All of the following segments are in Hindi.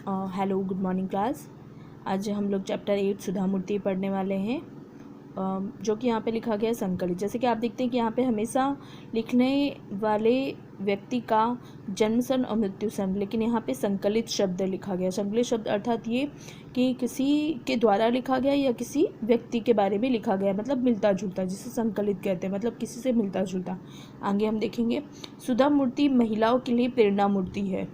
Hello, good morning class. आज हम लोग चैप्टर 8 सुधा मूर्ति पढ़ने वाले हैं, जो कि यहाँ पे लिखा गया है संकलित। जैसे कि आप देखते हैं कि यहाँ पे हमेशा लिखने वाले व्यक्ति का जन्म सन और मृत्यु सन, लेकिन यहाँ पे संकलित शब्द लिखा गया। संकलित शब्द अर्थात ये कि किसी के द्वारा लिखा गया या किसी व्यक्ति के बारे में लिखा गया, मतलब मिलता जुलता, जिसे संकलित कहते हैं, मतलब किसी से मिलता जुलता। आगे हम देखेंगे सुधा मूर्ति महिलाओं के लिए प्रेरणा मूर्ति है।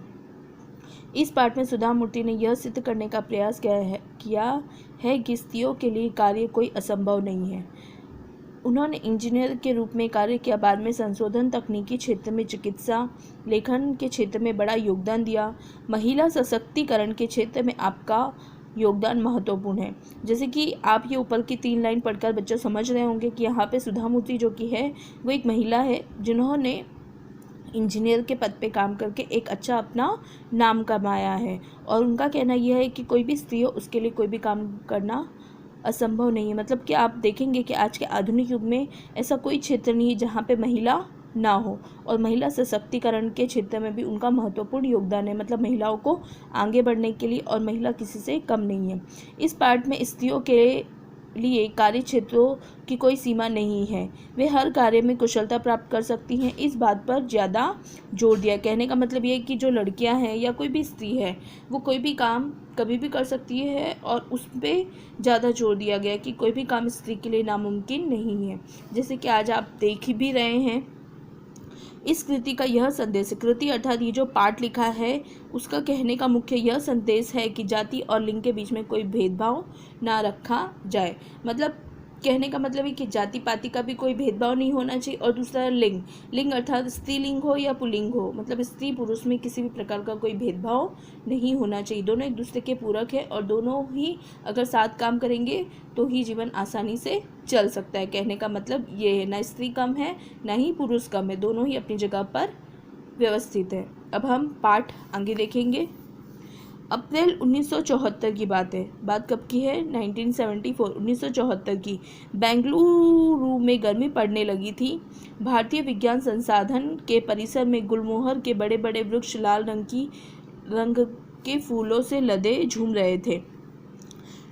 इस पाठ में सुधा मूर्ति ने यह सिद्ध करने का प्रयास किया है कि स्त्रियों के लिए कार्य कोई असंभव नहीं है। उन्होंने इंजीनियर के रूप में कार्य किया, बाद में संशोधन, तकनीकी क्षेत्र में, चिकित्सा, लेखन के क्षेत्र में बड़ा योगदान दिया। महिला सशक्तिकरण के क्षेत्र में आपका योगदान महत्वपूर्ण है। जैसे कि आप ये ऊपर की 3 लाइन पढ़कर बच्चे समझ रहे होंगे कि यहाँ पे सुधा मूर्ति जो कि है वो एक महिला है जिन्होंने इंजीनियर के पद पे काम करके एक अच्छा अपना नाम कमाया है, और उनका कहना यह है कि कोई भी स्त्री हो उसके लिए कोई भी काम करना असंभव नहीं है। मतलब कि आप देखेंगे कि आज के आधुनिक युग में ऐसा कोई क्षेत्र नहीं है जहाँ पे महिला ना हो, और महिला सशक्तिकरण के क्षेत्र में भी उनका महत्वपूर्ण योगदान है। मतलब महिलाओं को आगे बढ़ने के लिए, और महिला किसी से कम नहीं है। इस पाठ में स्त्रियों के लिए कार्य क्षेत्रों की कोई सीमा नहीं है, वे हर कार्य में कुशलता प्राप्त कर सकती हैं, इस बात पर ज़्यादा जोर दिया। कहने का मतलब ये है कि जो लड़कियां हैं या कोई भी स्त्री है वो कोई भी काम कभी भी कर सकती है, और उस पर ज़्यादा जोर दिया गया कि कोई भी काम स्त्री के लिए नामुमकिन नहीं है। जैसे कि आज आप देख भी रहे हैं, इस कृति का यह संदेश है। कृति अर्थात ये जो पाठ लिखा है उसका कहने का मुख्य यह संदेश है कि जाति और लिंग के बीच में कोई भेदभाव ना रखा जाए। मतलब कहने का मतलब है कि जाति पाति का भी कोई भेदभाव नहीं होना चाहिए। और दूसरा लिंग अर्थात स्त्रीलिंग हो या पुल्लिंग हो, मतलब स्त्री पुरुष में किसी भी प्रकार का कोई भेदभाव नहीं होना चाहिए। दोनों एक दूसरे के पूरक है, और दोनों ही अगर साथ काम करेंगे तो ही जीवन आसानी से चल सकता है। कहने का मतलब ये है, ना स्त्री कम है ना ही पुरुष कम है, दोनों ही अपनी जगह पर व्यवस्थित है। अब हम पाठ आगे देखेंगे। अप्रैल 1974 की बात है। बात कब की है? 1974 की। बेंगलुरु में गर्मी पड़ने लगी थी। भारतीय विज्ञान संस्थान के परिसर में गुलमोहर के बड़े बड़े वृक्ष लाल रंग के फूलों से लदे झूम रहे थे।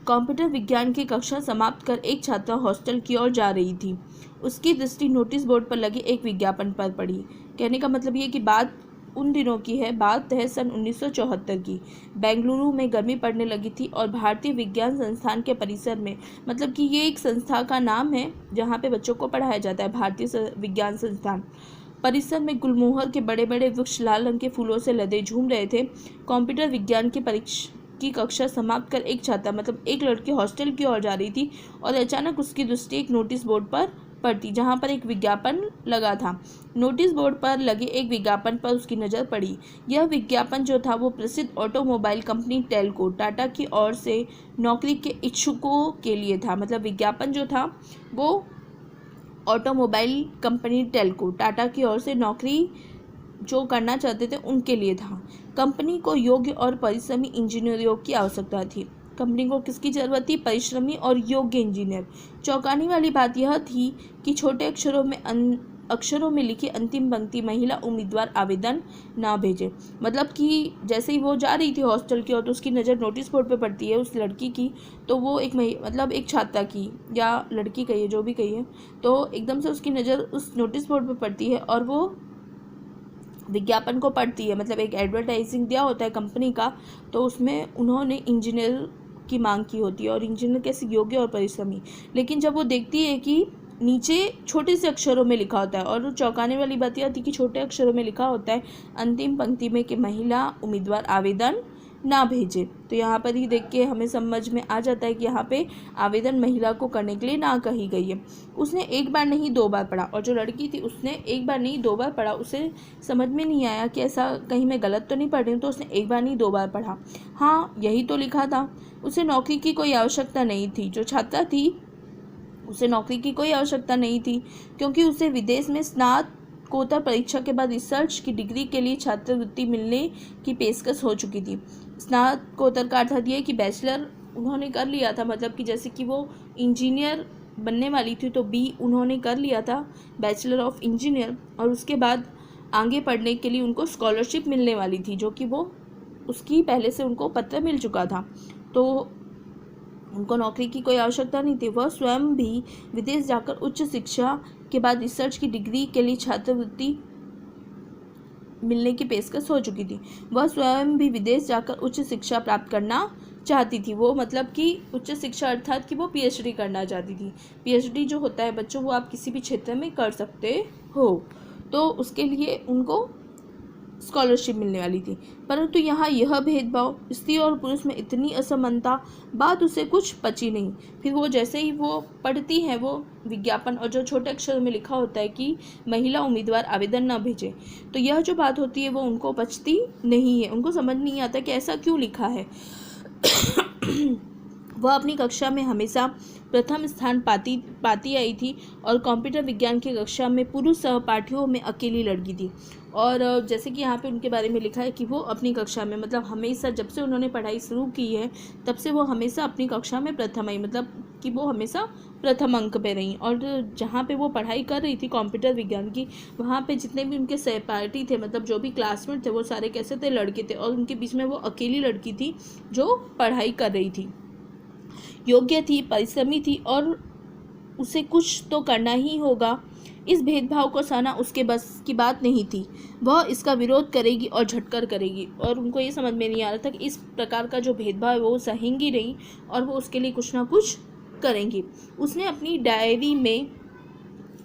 कंप्यूटर विज्ञान की कक्षा समाप्त कर एक छात्रा हॉस्टल की ओर जा रही थी। उसकी दृष्टि नोटिस बोर्ड पर लगे एक विज्ञापन पर पड़ी। कहने का मतलब ये कि बात उन दिनों की है, बात है सन 1974 की। बेंगलुरु में गर्मी पड़ने लगी थी, और भारतीय विज्ञान संस्थान के परिसर में, मतलब कि ये एक संस्था का नाम है जहाँ पे बच्चों को पढ़ाया जाता है, भारतीय विज्ञान संस्थान परिसर में गुलमोहर के बड़े बड़े वृक्ष लाल रंग के फूलों से लदे झूम रहे थे। कंप्यूटर विज्ञान की कक्षा समाप्त कर एक छात्रा, मतलब एक लड़की हॉस्टल की ओर जा रही थी, और अचानक उसकी दृष्टि एक नोटिस बोर्ड पर पड़ती जहाँ पर एक विज्ञापन लगा था। नोटिस बोर्ड पर लगे एक विज्ञापन पर उसकी नज़र पड़ी। यह विज्ञापन जो था वो प्रसिद्ध ऑटोमोबाइल कंपनी टेल्को टाटा की ओर से नौकरी के इच्छुकों के लिए था। मतलब विज्ञापन जो था वो ऑटोमोबाइल कंपनी टेल्को टाटा की ओर से नौकरी जो करना चाहते थे उनके लिए था। कंपनी को योग्य और परिश्रमी इंजीनियरों की आवश्यकता थी। कंपनी को किसकी जरूरत थी? परिश्रमी और योग्य इंजीनियर। चौंकाने वाली बात यह थी कि छोटे अक्षरों में लिखी अंतिम पंक्ति, महिला उम्मीदवार आवेदन ना भेजे। मतलब कि जैसे ही वो जा रही थी हॉस्टल की ओर, तो उसकी नज़र नोटिस बोर्ड पे पड़ती है उस लड़की की। तो वो मतलब एक छात्रा की या लड़की कही है, जो भी कही है, तो एकदम से उसकी नज़र उस नोटिस बोर्ड पे पड़ती है और वो विज्ञापन को पढ़ती है। मतलब एक एडवर्टाइजिंग दिया होता है कंपनी का, तो उसमें उन्होंने इंजीनियर की मांग की होती है, और इंजीनियर कैसे? योग्य और परिश्रमी। लेकिन जब वो देखती है कि नीचे छोटे से अक्षरों में लिखा होता है, और चौंकाने वाली बात यह थी कि छोटे अक्षरों में लिखा होता है अंतिम पंक्ति में कि महिला उम्मीदवार आवेदन ना भेजे। तो यहाँ पर ही देख के हमें समझ में आ जाता है कि यहाँ पे आवेदन महिला को करने के लिए ना कही गई है। उसने एक बार नहीं 2 बार पढ़ा, और जो लड़की थी उसने एक बार नहीं 2 बार पढ़ा। उसे समझ में नहीं आया कि ऐसा कहीं मैं गलत तो नहीं पढ़ रही हूँ, तो उसने एक बार नहीं 2 बार पढ़ा। हाँ, यही तो लिखा था। उसे नौकरी की कोई आवश्यकता नहीं थी। जो छात्रा थी उसे नौकरी की कोई आवश्यकता नहीं थी, क्योंकि उसे विदेश में स्नातकोत्तर परीक्षा के बाद रिसर्च की डिग्री के लिए छात्रवृत्ति मिलने की पेशकश हो चुकी थी। स्नातकोत्तर का अर्थ ये कि बैचलर उन्होंने कर लिया था। मतलब कि जैसे कि वो इंजीनियर बनने वाली थी तो बी उन्होंने कर लिया था, बैचलर ऑफ इंजीनियर, और उसके बाद आगे पढ़ने के लिए उनको स्कॉलरशिप मिलने वाली थी, जो कि वो उसकी पहले से उनको पत्र मिल चुका था, तो उनको नौकरी की कोई आवश्यकता नहीं थी। वह स्वयं भी विदेश जाकर उच्च शिक्षा के बाद रिसर्च की डिग्री के लिए छात्रवृत्ति मिलने की पेशकश हो चुकी थी। वह स्वयं भी विदेश जाकर उच्च शिक्षा प्राप्त करना चाहती थी। वो मतलब कि उच्च शिक्षा अर्थात कि वो पीएचडी करना चाहती थी। पीएचडी जो होता है बच्चों, वो आप किसी भी क्षेत्र में कर सकते हो, तो उसके लिए उनको स्कॉलरशिप मिलने वाली थी। परंतु यहाँ यह भेदभाव, स्त्री और पुरुष में इतनी असमानता, बात उसे कुछ पची नहीं। फिर वो जैसे ही वो पढ़ती है वो विज्ञापन, और जो छोटे अक्षरों में लिखा होता है कि महिला उम्मीदवार आवेदन न भेजे, तो यह जो बात होती है वो उनको पचती नहीं है। उनको समझ नहीं आता कि ऐसा क्यों लिखा है। वह अपनी कक्षा में हमेशा प्रथम स्थान पाती आई थी और कंप्यूटर विज्ञान की कक्षा में पुरुष सहपाठियों में अकेली लड़की थी। और जैसे कि यहाँ पे उनके बारे में लिखा है कि वो अपनी कक्षा में, मतलब हमेशा जब से उन्होंने पढ़ाई शुरू की है तब से वो हमेशा अपनी कक्षा में प्रथम आई, मतलब कि वो हमेशा प्रथम अंक पे रहीं। और जहाँ पे वो पढ़ाई कर रही थी कंप्यूटर विज्ञान की, वहाँ पे जितने भी उनके सहपाठी थे, मतलब जो भी क्लासमेट थे, वो सारे कैसे थे, लड़के थे, और उनके बीच में वो अकेली लड़की थी जो पढ़ाई कर रही थी, योग्य थी, परिश्रमी थी और उसे कुछ तो करना ही होगा। इस भेदभाव को सहना उसके बस की बात नहीं थी। वह इसका विरोध करेगी और झटकर करेगी, और उनको ये समझ में नहीं आ रहा था कि इस प्रकार का जो भेदभाव है वो सहेंगी नहीं और वो उसके लिए कुछ ना कुछ करेंगी। उसने अपनी डायरी में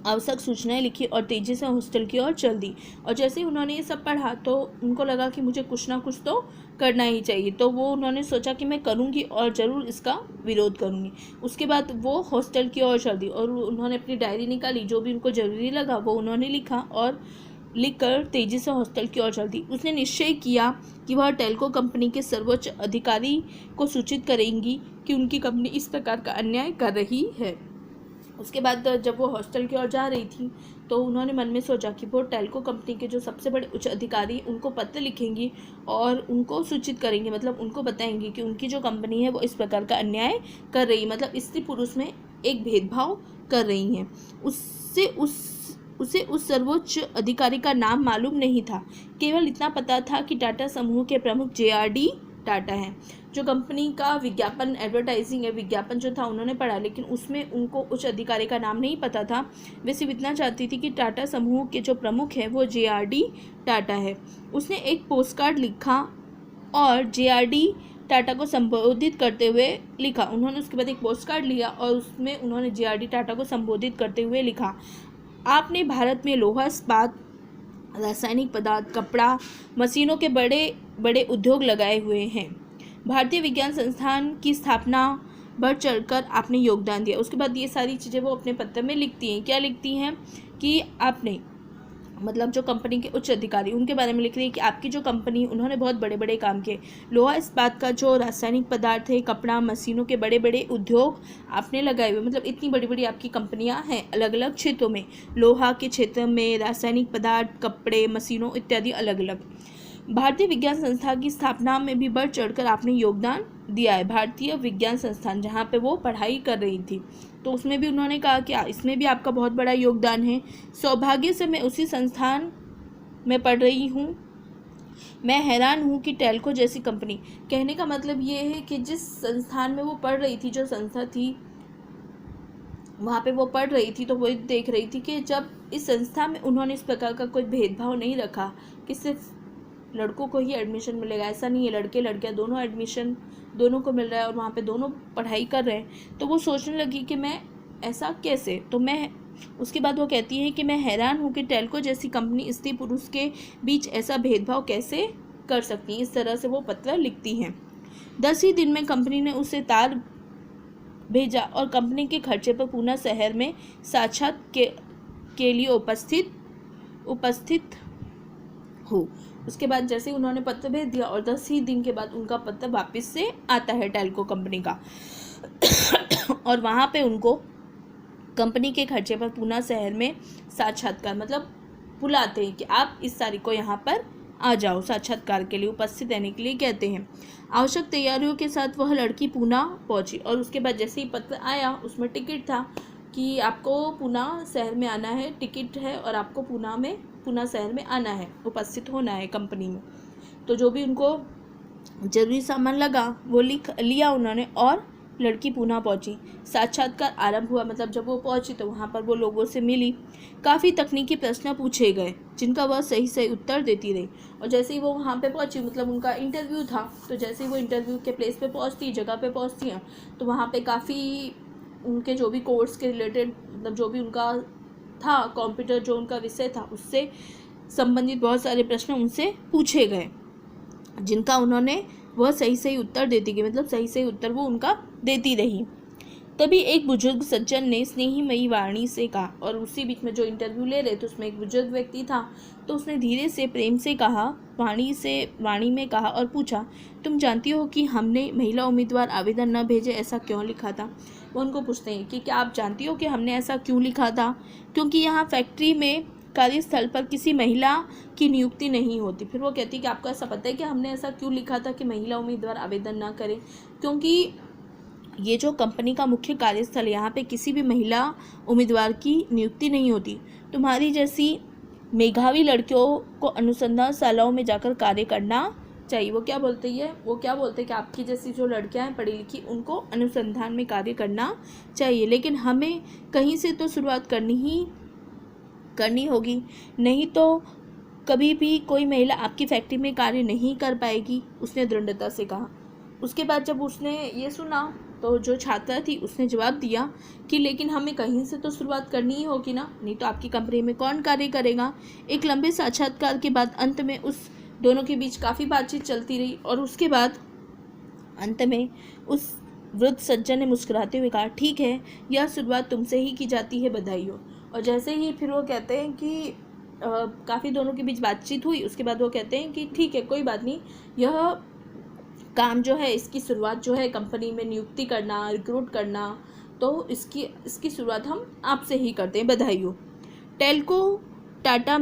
आवश्यक सूचनाएं लिखी और तेज़ी से हॉस्टल की ओर चल दी। और जैसे ही उन्होंने ये सब पढ़ा तो उनको लगा कि मुझे कुछ ना कुछ तो करना ही चाहिए, तो वो उन्होंने सोचा कि मैं करूँगी और ज़रूर इसका विरोध करूँगी। उसके बाद वो हॉस्टल की ओर चल दी और उन्होंने अपनी डायरी निकाली, जो भी उनको ज़रूरी लगा वो उन्होंने लिखा और लिखकर तेज़ी से हॉस्टल की ओर चल दी। उसने निश्चय किया कि वह टेल्को कंपनी के सर्वोच्च अधिकारी को सूचित करेंगी कि उनकी कंपनी इस प्रकार का अन्याय कर रही है। उसके बाद जब वो हॉस्टल की ओर जा रही थी तो उन्होंने मन में सोचा कि वो टेल्को कंपनी के जो सबसे बड़े उच्च अधिकारी उनको पत्र लिखेंगी और उनको सूचित करेंगी, मतलब उनको बताएंगी कि उनकी जो कंपनी है वो इस प्रकार का अन्याय कर रही है, मतलब स्त्री पुरुष में एक भेदभाव कर रही हैं। उसे उस सर्वोच्च अधिकारी का नाम मालूम नहीं था, केवल इतना पता था कि टाटा समूह के प्रमुख JRD टाटा हैं। जो कंपनी का विज्ञापन, एडवर्टाइजिंग है, विज्ञापन जो था उन्होंने पढ़ा, लेकिन उसमें उनको उच्च अधिकारी का नाम नहीं पता था। वे सिर्फ इतना चाहती थी कि टाटा समूह के जो प्रमुख हैं वो JRD टाटा है। उसने एक पोस्टकार्ड लिखा और JRD टाटा को संबोधित करते हुए लिखा। उन्होंने उसके बाद एक पोस्टकार्ड लिया और उसमें उन्होंने JRD टाटा को संबोधित करते हुए लिखा, आपने भारत में लोहा, इस्पात, रासायनिक पदार्थ, कपड़ा, मशीनों के बड़े बड़े उद्योग लगाए हुए हैं। भारतीय विज्ञान संस्थान की स्थापना बढ़ चढ़कर आपने योगदान दिया। उसके बाद ये सारी चीज़ें वो अपने पत्र में लिखती हैं। क्या लिखती हैं कि आपने, मतलब जो कंपनी के उच्च अधिकारी उनके बारे में लिख रही है कि आपकी जो कंपनी, उन्होंने बहुत बड़े बड़े काम किए। लोहा इस्पात का जो रासायनिक पदार्थ है, कपड़ा, मशीनों के बड़े बड़े उद्योग आपने लगाए हुए, मतलब इतनी बड़ी बड़ी आपकी कंपनियां हैं अलग अलग क्षेत्रों में, लोहा के क्षेत्र में, रासायनिक पदार्थ, कपड़े, मशीनों इत्यादि अलग अलग। भारतीय विज्ञान संस्थान की स्थापना में भी बढ़ चढ़कर आपने योगदान दिया है। भारतीय विज्ञान संस्थान जहाँ पे वो पढ़ाई कर रही थी तो उसमें भी उन्होंने कहा कि इसमें भी आपका बहुत बड़ा योगदान है। सौभाग्य से मैं उसी संस्थान में पढ़ रही हूँ। मैं हैरान हूँ कि टेल्को जैसी कंपनी, कहने का मतलब ये है कि जिस संस्थान में वो पढ़ रही थी, जो संस्था थी वहाँ पे वो पढ़ रही थी, तो वो देख रही थी कि जब इस संस्था में उन्होंने इस प्रकार का कोई भेदभाव नहीं रखा कि सिर्फ लड़कों को ही एडमिशन मिलेगा, ऐसा नहीं है, लड़के लड़कियां दोनों एडमिशन दोनों को मिल रहा है और वहाँ पे दोनों पढ़ाई कर रहे हैं, तो वो सोचने लगी कि मैं ऐसा कैसे, तो मैं, उसके बाद वो कहती है कि मैं हैरान हूँ कि टेल्को जैसी कंपनी स्त्री पुरुष के बीच ऐसा भेदभाव कैसे कर सकती है। इस तरह से वो पत्र लिखती हैं। 10 ही दिन में कंपनी ने उसे तार भेजा और कंपनी के खर्चे पर पूना शहर में साक्षात के लिए उपस्थित हो। उसके बाद जैसे उन्होंने पत्र भेज दिया और 10 ही दिन के बाद उनका पत्र वापस से आता है टेल्को कंपनी का और वहाँ पे उनको कंपनी के खर्चे पर पूना शहर में साक्षात्कार, मतलब बुलाते हैं कि आप इस तारीख को यहाँ पर आ जाओ, साक्षात्कार के लिए उपस्थित रहने के लिए कहते हैं। आवश्यक तैयारियों के साथ वह लड़की पूना पहुँची और उसके बाद जैसे ही पत्र आया उसमें टिकट था कि आपको पूना शहर में आना है, टिकट है और आपको पूना शहर में आना है, उपस्थित होना है कंपनी में। तो जो भी उनको जरूरी सामान लगा वो लिया उन्होंने और लड़की पुनः पहुंची। साक्षात्कार आरंभ हुआ, मतलब जब वो पहुंची तो वहाँ पर वो लोगों से मिली। काफ़ी तकनीकी प्रश्न पूछे गए जिनका वह सही सही उत्तर देती रही। और जैसे ही वो वहाँ पे पहुंची, मतलब उनका इंटरव्यू था, तो जैसे ही वो इंटरव्यू के प्लेस पे पहुंचती, जगह पे पहुंचती हैं, तो वहाँ पे काफ़ी उनके जो भी कोर्स के रिलेटेड, मतलब जो भी उनका था कंप्यूटर जो उनका विषय था उससे संबंधित बहुत सारे प्रश्न उनसे पूछे गए जिनका उन्होंने वह सही सही उत्तर देती गई, मतलब सही सही उत्तर वो उनका देती रही। तभी एक बुजुर्ग सज्जन ने स्नेहीमयी वाणी से कहा, और उसी बीच में जो इंटरव्यू ले रहे थे उसमें एक बुजुर्ग व्यक्ति था, तो उसने धीरे से प्रेम से कहा, वाणी में कहा और पूछा, तुम जानती हो कि हमने महिला उम्मीदवार आवेदन न भेजे ऐसा क्यों लिखा था। वो उनको पूछते हैं कि क्या आप जानती हो कि हमने ऐसा क्यों लिखा था। क्योंकि यहाँ फैक्ट्री में कार्यस्थल पर किसी महिला की नियुक्ति नहीं होती। फिर वो कहती है कि आपको ऐसा पता है कि हमने ऐसा क्यों लिखा था कि महिला उम्मीदवार आवेदन ना करें। क्योंकि ये जो कंपनी का मुख्य कार्यस्थल, यहाँ पे किसी भी महिला उम्मीदवार की नियुक्ति नहीं होती। तुम्हारी जैसी मेधावी लड़कियों को अनुसंधान शालाओं में जाकर कार्य करना चाहिए। वो क्या बोलते हैं कि आपकी जैसी जो लड़कियां हैं पढ़ी लिखी, उनको अनुसंधान में कार्य करना चाहिए, लेकिन हमें कहीं से तो शुरुआत करनी होगी, नहीं तो कभी भी कोई महिला आपकी फैक्ट्री में कार्य नहीं कर पाएगी, उसने दृढ़ता से कहा। उसके बाद जब उसने ये सुना तो जो छात्रा थी उसने जवाब दिया कि लेकिन हमें कहीं से तो शुरुआत करनी ही होगी ना, नहीं तो आपकी कंपनी में कौन कार्य करेगा। एक लंबे साक्षात्कार के बाद अंत में उस दोनों के बीच काफ़ी बातचीत चलती रही, और उसके बाद अंत में उस वृद्ध सज्जन ने मुस्कुराते हुए कहा, ठीक है, यह शुरुआत तुमसे ही की जाती है, बधाई हो। और जैसे ही फिर वो कहते हैं कि काफ़ी दोनों के बीच बातचीत हुई, उसके बाद वो कहते हैं कि ठीक है, कोई बात नहीं, यह काम जो है इसकी शुरुआत जो है कंपनी में नियुक्ति करना, रिक्रूट करना, तो इसकी शुरुआत हम आपसे ही करते हैं, बधाई हो। टेल्को टाटा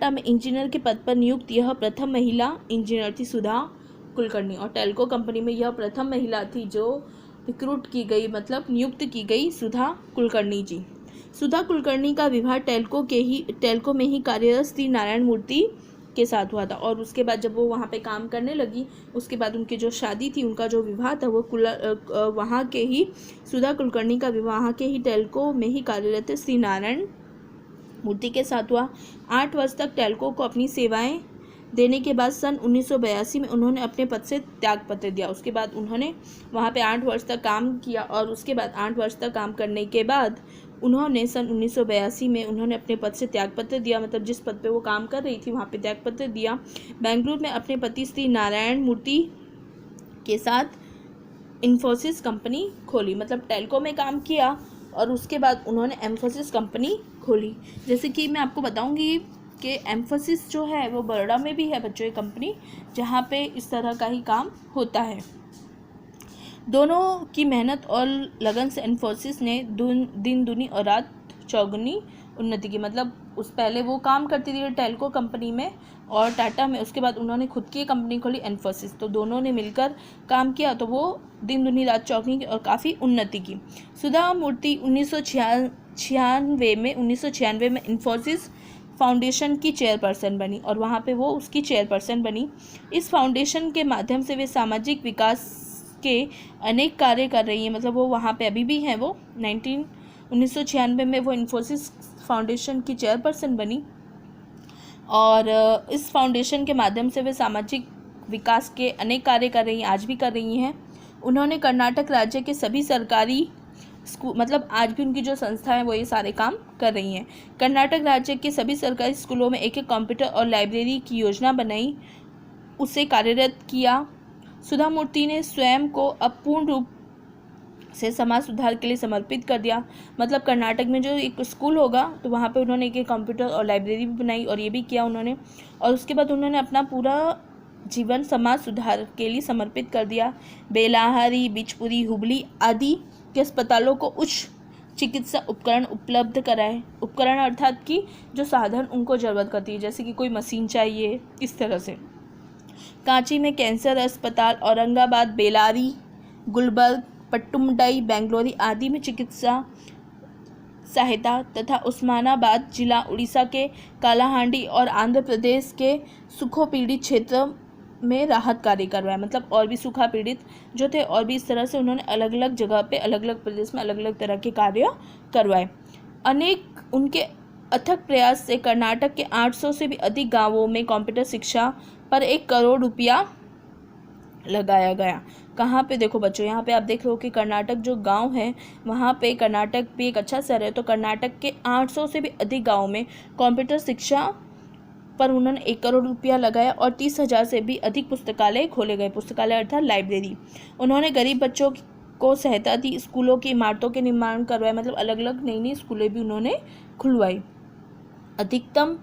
में इंजीनियर के पद पर नियुक्त यह प्रथम महिला इंजीनियर थी, सुधा कुलकर्णी। और टेल्को कंपनी में यह प्रथम महिला थी जो रिक्रूट की गई, मतलब नियुक्त की गई, सुधा कुलकर्णी जी। सुधा कुलकर्णी का विवाह टेल्को में ही कार्यरत श्री नारायण मूर्ति के साथ हुआ था। और उसके बाद जब वो वहाँ पे काम करने लगी, उसके बाद उनकी जो शादी थी, उनका जो विवाह था, वो वहाँ के ही सुधा कुलकर्णी का विवाह वहाँ के ही टेल्को में ही कार्यरत श्री नारायण मूर्ति के साथ हुआ। 8 वर्ष तक टेल्को को अपनी सेवाएं देने के बाद सन 1982 में उन्होंने अपने पद से त्यागपत्र दिया। उसके बाद उन्होंने वहाँ पे 8 वर्ष तक काम किया, और उसके बाद 8 वर्ष तक काम करने के बाद उन्होंने सन 1982 में उन्होंने अपने पद से त्यागपत्र दिया, मतलब जिस पद पे वो काम कर रही थी वहाँ पे त्यागपत्र दिया। बेंगलुरु में अपने पति श्री नारायण मूर्ति के साथ इन्फोसिस कंपनी खोली, मतलब टेल्को में काम किया और उसके बाद उन्होंने एम्फोसिस कंपनी खोली। जैसे कि मैं आपको बताऊंगी कि एम्फोसिस जो है वो बड़ौदा में भी है बच्चों, ये कंपनी जहाँ पे इस तरह का ही काम होता है। दोनों की मेहनत और लगन से इन्फोसिस ने दिन दुनी और रात चौगुनी उन्नति की, मतलब उस पहले वो काम करती थी टेल्को कंपनी में और टाटा में, उसके बाद उन्होंने खुद की कंपनी खोली एन्फोसिस, तो दोनों ने मिलकर काम किया तो वो दिन दुनी रात चौगुनी की और काफ़ी उन्नति की। सुधा मूर्ति 1996 में इन्फोसिस फाउंडेशन की चेयरपर्सन बनी, और वहाँ पे वो उसकी चेयरपर्सन बनी। इस फाउंडेशन के माध्यम से वे सामाजिक विकास के अनेक कार्य कर रही हैं, मतलब वो वहाँ पे अभी भी हैं। वो 1996 में वो इन्फोसिस फाउंडेशन की चेयरपर्सन बनी, और इस फाउंडेशन के माध्यम से वे सामाजिक विकास के अनेक कार्य कर रही हैं, आज भी कर रही हैं। उन्होंने कर्नाटक राज्य के सभी सरकारी स्कूल, मतलब आज भी उनकी जो संस्था है वो ये सारे काम कर रही हैं। कर्नाटक राज्य के सभी सरकारी स्कूलों में एक कंप्यूटर और लाइब्रेरी की योजना बनाई, उसे कार्यरत किया। सुधा मूर्ति ने स्वयं को अब पूर्ण रूप से समाज सुधार के लिए समर्पित कर दिया, मतलब कर्नाटक में जो एक स्कूल होगा तो वहाँ पे उन्होंने एक कंप्यूटर और लाइब्रेरी भी बनाई और ये भी किया उन्होंने, और उसके बाद उन्होंने अपना पूरा जीवन समाज सुधार के लिए समर्पित कर दिया। बेलाहारी, बिचपुरी, हुबली आदि के अस्पतालों को उच्च चिकित्सा उपकरण उपलब्ध कराए। उपकरण अर्थात कि जो साधन उनको ज़रूरत करती है, जैसे कि कोई मशीन चाहिए, इस तरह से। कांची में कैंसर अस्पताल, औरंगाबाद, बेलारी, गुलबर्ग, पट्टुमडाई, बेंगलोरी आदि में चिकित्सा सहायता तथा उस्मानाबाद जिला, उड़ीसा के कालाहांडी और आंध्र प्रदेश के सुखोपीड़ित क्षेत्र में राहत कार्य करवाया, मतलब और भी सूखा पीड़ित जो थे और भी इस तरह से उन्होंने अलग अलग जगह पे अलग अलग प्रदेश में अलग अलग तरह के कार्य करवाए। अनेक उनके अथक प्रयास से कर्नाटक के 800 से भी अधिक गांवों में कंप्यूटर शिक्षा पर 1 करोड़ रुपया लगाया गया। कहाँ पे देखो बच्चों, यहाँ पे आप देख रहे हो कि कर्नाटक जो गांव है वहाँ पे, कर्नाटक भी एक अच्छा शहर है, तो कर्नाटक के 800 से भी अधिक गाँव में कंप्यूटर शिक्षा पर उन्होंने 1 करोड़ रुपया लगाया और 30,000 से भी अधिक पुस्तकालय खोले गए। पुस्तकालय अर्थात लाइब्रेरी। उन्होंने गरीब बच्चों को सहायता दी, स्कूलों की इमारतों के निर्माण करवाए, मतलब अलग अलग नई नई स्कूलें भी उन्होंने खुलवाई। अधिकतम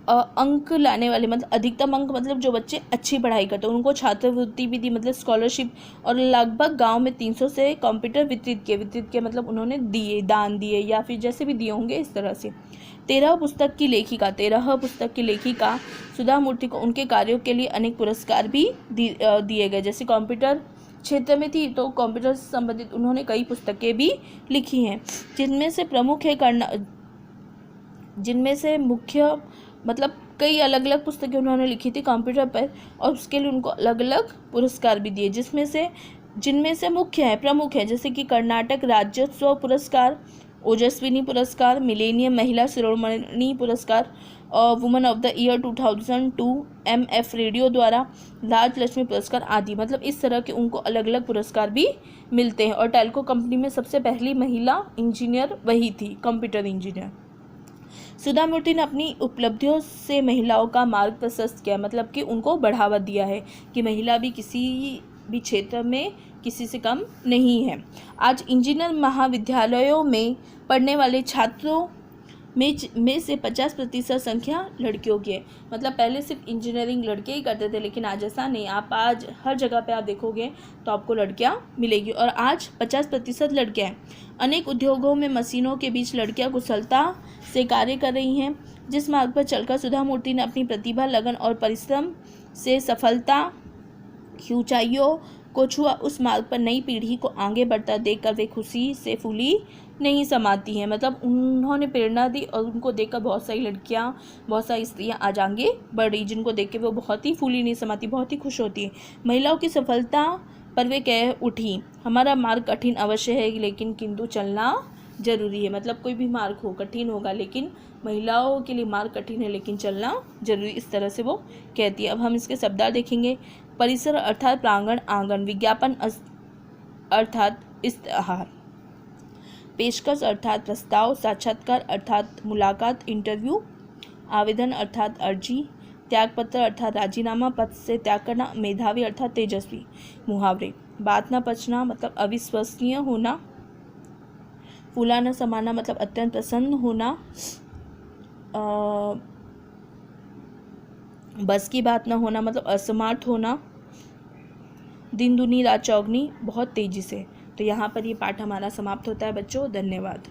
अंक लाने वाले, मतलब अधिकतम अंक मतलब जो बच्चे अच्छी पढ़ाई करते हैं उनको छात्रवृत्ति भी दी, मतलब स्कॉलरशिप, और लगभग गांव में 300 से कंप्यूटर वितरित किए मतलब उन्होंने दिए, दान दिए या फिर जैसे भी दिए होंगे इस तरह से। 13 पुस्तक की लेखिका सुधा मूर्ति को उनके कार्यों के लिए अनेक पुरस्कार भी दिए गए। जैसे कंप्यूटर क्षेत्र में थी तो कंप्यूटर से संबंधित उन्होंने कई पुस्तकें भी लिखी हैं, जिनमें से मुख्य मतलब कई अलग अलग पुस्तकें उन्होंने लिखी थी कंप्यूटर पर, और उसके लिए उनको अलग अलग पुरस्कार भी दिए, जिनमें से प्रमुख है जैसे कि कर्नाटक राज्योत्सव पुरस्कार, ओजस्विनी पुरस्कार, मिलेनियम महिला शिरोमणि पुरस्कार, woman of the year 2002, MF radio द्वारा राजलक्ष्मी पुरस्कार आदि। मतलब इस तरह के उनको अलग अलग पुरस्कार भी मिलते हैं। और टेल्को कंपनी में सबसे पहली महिला इंजीनियर वही थी, कंप्यूटर इंजीनियर। सुधा मूर्ति ने अपनी उपलब्धियों से महिलाओं का मार्ग प्रशस्त किया, मतलब कि उनको बढ़ावा दिया है कि महिला भी किसी भी क्षेत्र में किसी से कम नहीं है। आज इंजीनियर महाविद्यालयों में पढ़ने वाले छात्रों में से 50% संख्या लड़कियों की है। मतलब पहले सिर्फ इंजीनियरिंग लड़के ही करते थे, लेकिन आज ऐसा नहीं। आप आज हर जगह पे आप देखोगे तो आपको लड़कियां मिलेगी, और आज 50% लड़कियां हैं। अनेक उद्योगों में मशीनों के बीच लड़कियां कुशलता से कार्य कर रही हैं। जिस मार्ग पर चलकर सुधा मूर्ति ने अपनी प्रतिभा, लगन और परिश्रम से सफलता की ऊंचाइयों को छुआ, उस मार्ग पर नई पीढ़ी को आगे बढ़ता देखकर वे खुशी से फूली नहीं समाती हैं। मतलब उन्होंने प्रेरणा दी और उनको देखकर बहुत सारी लड़कियां, बहुत सारी स्त्रियां आज आगे बढ़ रही, जिनको देख के वो बहुत ही फूली नहीं समाती, बहुत ही खुश होती है। महिलाओं की सफलता पर वे कह उठी, हमारा मार्ग कठिन अवश्य है लेकिन किंतु चलना जरूरी है। मतलब कोई भी मार्ग हो कठिन होगा, लेकिन महिलाओं के लिए मार्ग कठिन है लेकिन चलना जरूरी, इस तरह से वो कहती है। अब हम इसके शब्दार्थ देखेंगे। परिसर अर्थात प्रांगण, आंगन। विज्ञापन अर्थात इश्तेहार। पेशकश अर्थात प्रस्ताव। साक्षात्कार अर्थात मुलाकात, इंटरव्यू। आवेदन अर्थात अर्जी। त्यागपत्र अर्थात राजीनामा, पद से त्याग करना। मेधावी अर्थात तेजस्वी। मुहावरे। बात न पचना मतलब अविश्वसनीय होना। फूला न समाना मतलब अत्यंत प्रसन्न होना। बस की बात न होना मतलब असमर्थ होना। दिन दुनी रात चौगनी, बहुत तेजी से। तो यहाँ पर ये पाठ हमारा समाप्त होता है बच्चों। धन्यवाद।